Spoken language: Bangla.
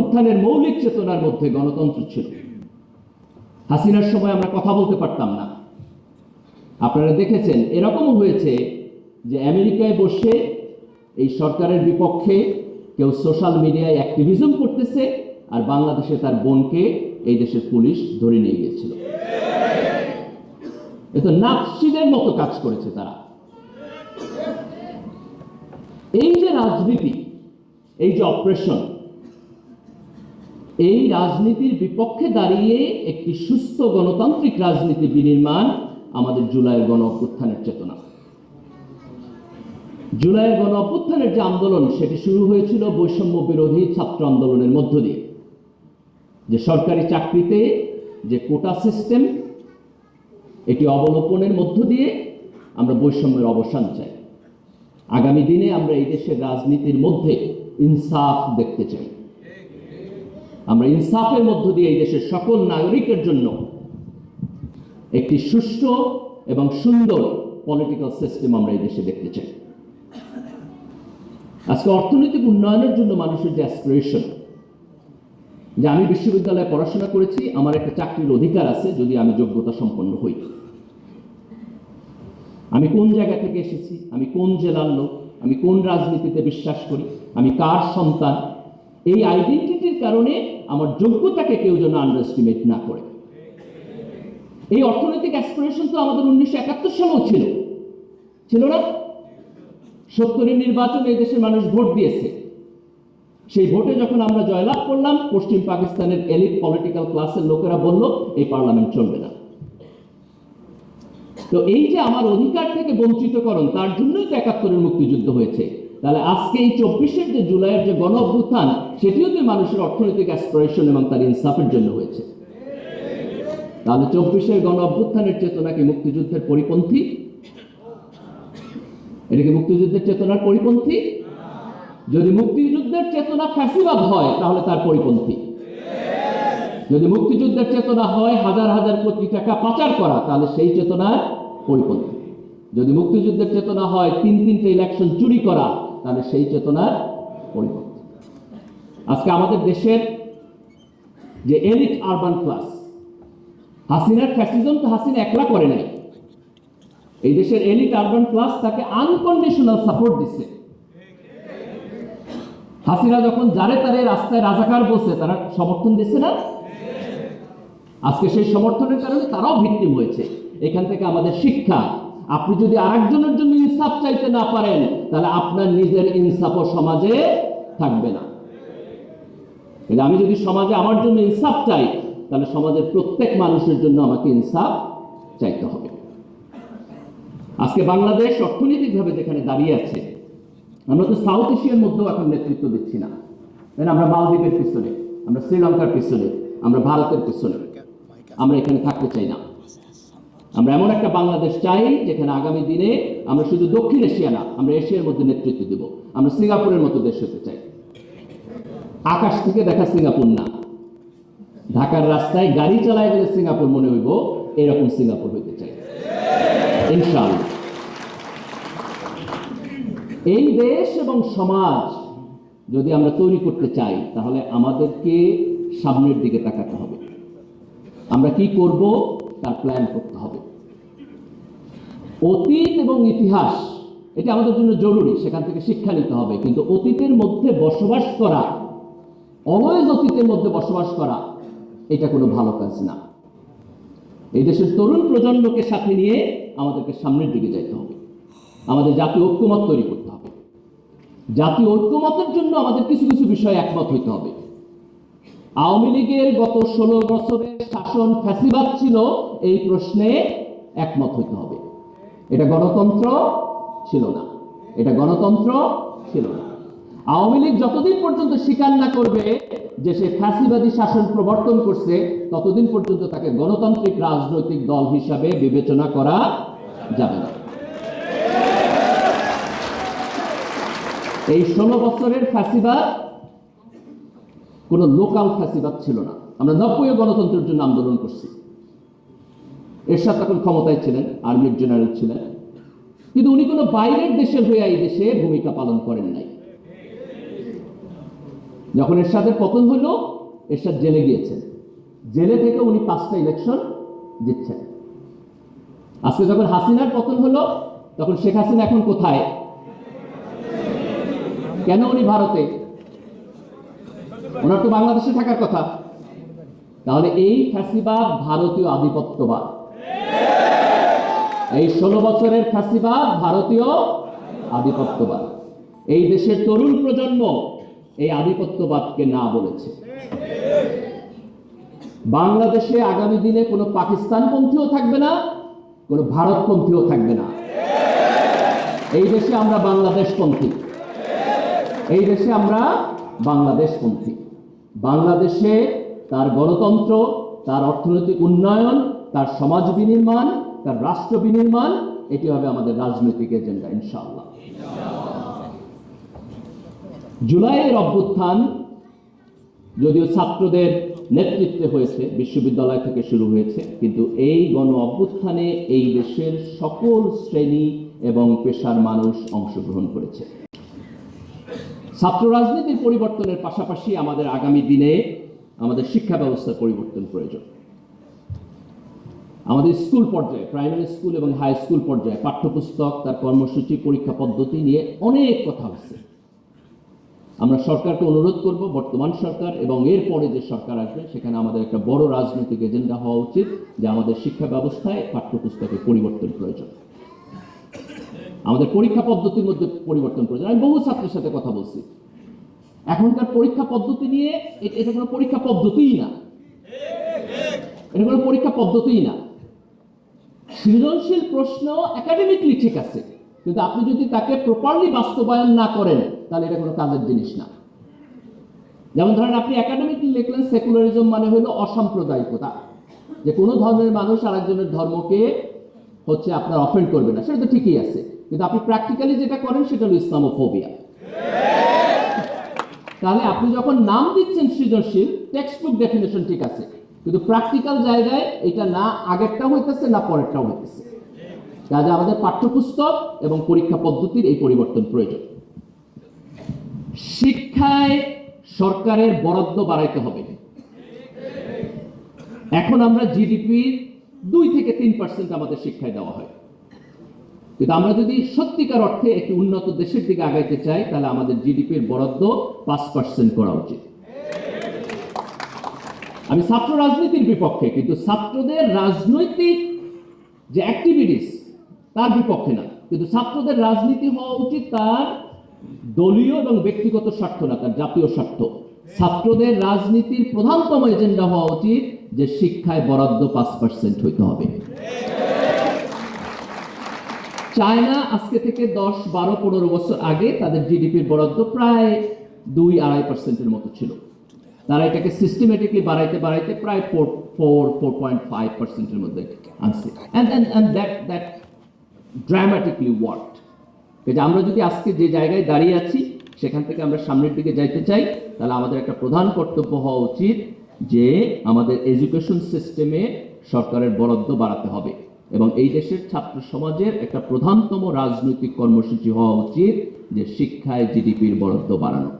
গণঅভ্যুত্থানের মৌলিক চেতনার মধ্যে গণতন্ত্র ছিল। হাসিনার সময় আমরা কথা বলতে পারতাম না। আপনারা দেখেছেন এরকমও হয়েছে যে আমেরিকায় বসে এই সরকারের বিপক্ষে কেউ সোশ্যাল মিডিয়ায় অ্যাক্টিভিজম করতেছে, আর বাংলাদেশে তার বোনকে এই দেশের পুলিশ ধরে নিয়ে গিয়েছিল। এ তো নাৎসিদের মতো কাজ করেছে তারা। এই যে রাজনীতি, এই যে অপারেশন, এই রাজনীতির বিপক্ষে দাঁড়িয়ে একটি সুস্থ গণতান্ত্রিক রাজনীতি বিনির্মাণ আমাদের জুলাইয়ের গণঅভ্যুত্থানের চেতনা। জুলাইয়ের গণঅভ্যুত্থানের যে আন্দোলন, সেটি শুরু হয়েছিল বৈষম্য বিরোধী ছাত্র আন্দোলনের মধ্য দিয়ে। যে সরকারি চাকরিতে যে কোটা সিস্টেম, এটি অবলোপনের মধ্য দিয়ে আমরা বৈষম্যের অবসান চাই। আগামী দিনে আমরা এই দেশের রাজনীতির মধ্যে ইনসাফ দেখতে চাই। আমরা ইনসাফের মধ্য দিয়ে এই দেশের সকল নাগরিকের জন্য একটি সুষ্ঠু এবং সুন্দর পলিটিক্যাল সিস্টেম আমরা এই দেশে দেখতে চাই। আজকে অর্থনৈতিক উন্নয়নের জন্য মানুষের যে অ্যাসপিরেশন, যে আমি বিশ্ববিদ্যালয়ে পড়াশোনা করেছি, আমার একটা চাকরির অধিকার আছে যদি আমি যোগ্যতা সম্পন্ন হই। আমি কোন জায়গা থেকে এসেছি, আমি কোন জেলার লোক, আমি কোন রাজনীতিতে বিশ্বাস করি, আমি কার সন্তান, এই আইডেন্টিটির কারণে আমার যোগ্যতাকে কেউ যেন আন্ডারএস্টিমেট না করে। এই অর্থনৈতিক অ্যাসপিরেশন তো আমাদের 1971 সালেও ছিল না? 70-এর নির্বাচনে এই দেশের মানুষ ভোট দিয়েছে। সেই ভোটে যখন আমরা জয়লাভ করলাম, পশ্চিম পাকিস্তানের এলিট পলিটিক্যাল ক্লাসের লোকেরা বলল এই পার্লামেন্ট চলবে না। তো এই যে আমার অধিকার থেকে বঞ্চিতকরণ, তার জন্যই তো 71-এর মুক্তিযুদ্ধ হয়েছে। তাহলে আজকে এই 24-এর যে জুলাইয়ের যে গণ অভ্যুত্থান, সেটিও তো মানুষের অর্থনৈতিক অ্যাসপিরেশন এবং তার ইনসাফের জন্য হয়েছে। তাহলে 24-এর গণ অভ্যুত্থানের চেতনা কি মুক্তিযুদ্ধের পরিপন্থী? এটা কি মুক্তিযুদ্ধের চেতনার পরিপন্থী? যদি মুক্তিযুদ্ধের চেতনা ফ্যাসিবাদ হয় তাহলে তার পরিপন্থী। যদি মুক্তিযুদ্ধের চেতনা হয় হাজার হাজার কোটি টাকা পাচার করা, তাহলে সেই চেতনার পরিপন্থী। যদি মুক্তিযুদ্ধের চেতনা হয় 3-3টে ইলেকশন চুরি করা, তাহলে সেই চেতনার পরিপন্থী। আজকে আমাদের দেশের যে এলিট আরবান ক্লাস, হাসিনার ফ্যাসিজম তো হাসিনা একলা করে নাই। এই দেশের এলিট আরবান ক্লাস তাকে আনকন্ডিশনাল সাপোর্ট দিচ্ছে। হাসিনা যখন যারে তারে রাস্তায় রাজাকার বলছে, তারা সমর্থন দিচ্ছে না? আজকে সেই সমর্থনের কারণে তারাও ভিকটিম হয়েছে। এখান থেকে আমাদের শিক্ষা, আপনি যদি আরেকজনের জন্য ইনসাফ চাইতে না পারেন, তাহলে আপনার নিজের ইনসাফও সমাজে থাকবে না। আমি যদি সমাজে আমার জন্য ইনসাফ চাই, তাহলে সমাজের প্রত্যেক মানুষের জন্য আমাকে ইনসাফ চাইতে হবে। আজকে বাংলাদেশ অর্থনৈতিকভাবে যেখানে দাঁড়িয়ে আছে, আমরা তো সাউথ এশিয়ার মধ্যেও এখন নেতৃত্ব দিচ্ছি না। আমরা মালদ্বীপের পিছনে, আমরা শ্রীলঙ্কার পিছনে, আমরা ভারতের পিছনে, আমরা এখানে থাকতে চাই না। আমরা এমন একটা বাংলাদেশ চাই যেখানে আগামী দিনে আমরা শুধু দক্ষিণ এশিয়া না, আমরা এশিয়ার মধ্যে নেতৃত্ব দেব। আমরা সিঙ্গাপুরের মতো দেশ হতে চাই। আকাশ থেকে দেখা সিঙ্গাপুর না, ঢাকার রাস্তায় গাড়ি চালায় গেলে সিঙ্গাপুর মনে হইব, এরকম সিঙ্গাপুর হইতে চাই ইনশাআল্লাহ। এই দেশ এবং সমাজ যদি আমরা তৈরি করতে চাই, তাহলে আমাদেরকে সামনের দিকে তাকাতে হবে। আমরা কি করব তার প্ল্যান করতে হবে। অতীত এবং ইতিহাস এটা আমাদের জন্য জরুরি, সেখান থেকে শিক্ষা নিতে হবে। কিন্তু অতীতের মধ্যে বসবাস করা, অলওয়েজ অতীতের মধ্যে বসবাস করা, এটা কোনো ভালো কাজ না। এই দেশের তরুণ প্রজন্মকে সাথে নিয়ে আমাদেরকে সামনের দিকে যাইতে হবে। আমাদের জাতীয় ঐক্যমত তৈরি করতে হবে। জাতীয় ঐক্যমতের জন্য আমাদের কিছু কিছু বিষয়ে একমত হইতে হবে। আওয়ামী লীগের গত 16 বছরের শাসন ফ্যাসিবাদ ছিল, এই প্রশ্নে একমত হইতে হবে। এটা গণতন্ত্র ছিল না, এটা গণতন্ত্র ছিল না। আওয়ামী লীগ যতদিন পর্যন্ত স্বীকার না করবে যে সে ফ্যাসিবাদী শাসন প্রবর্তন করছে, ততদিন পর্যন্ত তাকে গণতান্ত্রিক রাজনৈতিক দল হিসাবে বিবেচনা করা যাবে না। এই 16 বছরের ফ্যাসিবাদ কোন লোকাল ফ্যাসিবাদ ছিল না। আমরা 90 গণতন্ত্রের জন্য আন্দোলন করছি। এরশাদ তখন ক্ষমতায় ছিলেন, আর্মির জেনারেল ছিলেন, কিন্তু উনি কোনো বাইরের দেশের হয়ে এই দেশে ভূমিকা পালন করেন নাই। যখন এরশাদের পতন হলো, এরশাদ জেলে গিয়েছেন, জেলে থেকে উনি 5টা ইলেকশন জিতছেন। আজকে যখন হাসিনার পতন হলো, তখন শেখ হাসিনা এখন কোথায়? কেন উনি ভারতে? ওনার তো বাংলাদেশে থাকার কথা। তাহলে এই ফ্যাসিবাদ ভারতীয় আধিপত্যবাদ, এই 16 বছরের ফ্যাসিবাদ ভারতীয় আধিপত্যবাদ। এই দেশের তরুণ প্রজন্ম এই আধিপত্যবাদকে না বলেছে। বাংলাদেশে আগামী দিনে কোনো পাকিস্তানপন্থীও থাকবে না, কোনো ভারতপন্থীও থাকবে না। এই দেশে আমরা বাংলাদেশপন্থী, এই দেশে আমরা বাংলাদেশপন্থী। বাংলাদেশে তার গণতন্ত্র, তার অর্থনৈতিক উন্নয়ন, তার সমাজ বিনির্মাণ, তার রাষ্ট্র বিনির্মাণ, এটি হবে আমাদের রাজনৈতিক এজেন্ডা ইনশাআল্লাহ। জুলাইয়ের অভ্যুত্থান যদিও ছাত্রদের নেতৃত্বে হয়েছে, বিশ্ববিদ্যালয় থেকে শুরু হয়েছে, কিন্তু এই গণ অভ্যুত্থানে এই দেশের সকল শ্রেণী এবং পেশার মানুষ অংশগ্রহণ করেছে। ছাত্র রাজনীতির পরিবর্তনের পাশাপাশি আমাদের আগামী দিনে আমাদের শিক্ষা ব্যবস্থার পরিবর্তন প্রয়োজন। আমাদের স্কুল পর্যায়ে, প্রাইমারি স্কুল এবং হাই স্কুল পর্যায়ে পাঠ্যপুস্তক, তার কর্মসূচি, পরীক্ষা পদ্ধতি নিয়ে অনেক কথা হচ্ছে। আমরা সরকারকে অনুরোধ করব, বর্তমান সরকার এবং এরপরে যে সরকার আসবে সেখানে আমাদের একটা বড় রাজনৈতিক এজেন্ডা হওয়া উচিত যে আমাদের শিক্ষা ব্যবস্থায় পাঠ্যপুস্তকের পরিবর্তন প্রয়োজন, আমাদের পরীক্ষা পদ্ধতির মধ্যে পরিবর্তন প্রয়োজন। আমি বহু ছাত্রের সাথে কথা বলছি, এখনকার পরীক্ষা পদ্ধতি নিয়ে এটা কোনো পরীক্ষা পদ্ধতিই না, এটা কোনো পরীক্ষা পদ্ধতিই না। সৃজনশীল প্রশ্ন একাডেমিকলি ঠিক আছে, কিন্তু আপনি যদি তাকে প্রপারলি বাস্তবায়ন না করেন তাহলে এটা কোনো কাজের জিনিস না। যেমন ধরেন আপনি একাডেমিকলি লিখলেন সেকুলারিজম মানে হলো অসাম্প্রদায়িকতা, যে কোনো ধর্মের মানুষ আরেকজনের ধর্মকে হচ্ছে আপনার অফেন্ড করবে না, সেটা তো ঠিকই আছে, কিন্তু আপনি প্র্যাকটিক্যালি যেটা করেন সেটা হলো ইসলামোফোবিয়া। তাহলে আপনি যখন নাম দিচ্ছেন সৃজনশীল, টেক্সট বুক ডেফিনেশন ঠিক আছে, কিন্তু প্র্যাকটিক্যাল জায়গায় এটা না আগেরটাও হইতেছে না পরেরটাও হইতেছে। কাজে আমাদের পাঠ্যপুস্তক এবং পরীক্ষা পদ্ধতির এই পরিবর্তন প্রয়োজন। শিক্ষায় সরকারের বরাদ্দ বাড়াইতে হবে। এখন আমরা জিডিপির 2 থেকে 3% আমাদের শিক্ষায় দেওয়া হয়, কিন্তু আমরা যদি সত্যিকার অর্থে একটি উন্নত দেশের দিকে আগাইতে চাই তাহলে আমাদের জিডিপির বরাদ্দ 5% করা উচিত। আমি ছাত্র রাজনীতির বিপক্ষে, কিন্তু ছাত্রদের রাজনৈতিক যে অ্যাক্টিভিটিস তার বিপক্ষে না, কিন্তু ছাত্রদের রাজনীতি হওয়া উচিত তার দলীয় এবং ব্যক্তিগত স্বার্থ না, তার জাতীয় স্বার্থ। ছাত্রদের রাজনীতির প্রধানতম এজেন্ডা হওয়া উচিত যে শিক্ষায় বরাদ্দ 5% হইতে হবে। চায়না আজকে থেকে 10, 12, 15 বছর আগে তাদের জিডিপির বরাদ্দ প্রায় 2-2.5%-এর মতো ছিল। তারা এটাকে সিস্টেমেটিকলি বাড়াইতে বাড়াইতে প্রায় 4.5%-এর মধ্যে আনছে। And that dramatically worked. যে আমরা যদি আজকে যে জায়গায় দাঁড়িয়ে আছি সেখান থেকে আমরা সামনের দিকে যাইতে চাই, তাহলে আমাদের একটা প্রধান কর্তব্য হওয়া উচিত যে আমাদের এডুকেশন সিস্টেমে সরকারের বরাদ্দ বাড়াতে হবে, এবং এই দেশের ছাত্র সমাজের একটা প্রধানতম রাজনৈতিক কর্মসূচি হওয়া উচিত যে শিক্ষায় জিডিপির বরাদ্দ বাড়ানো।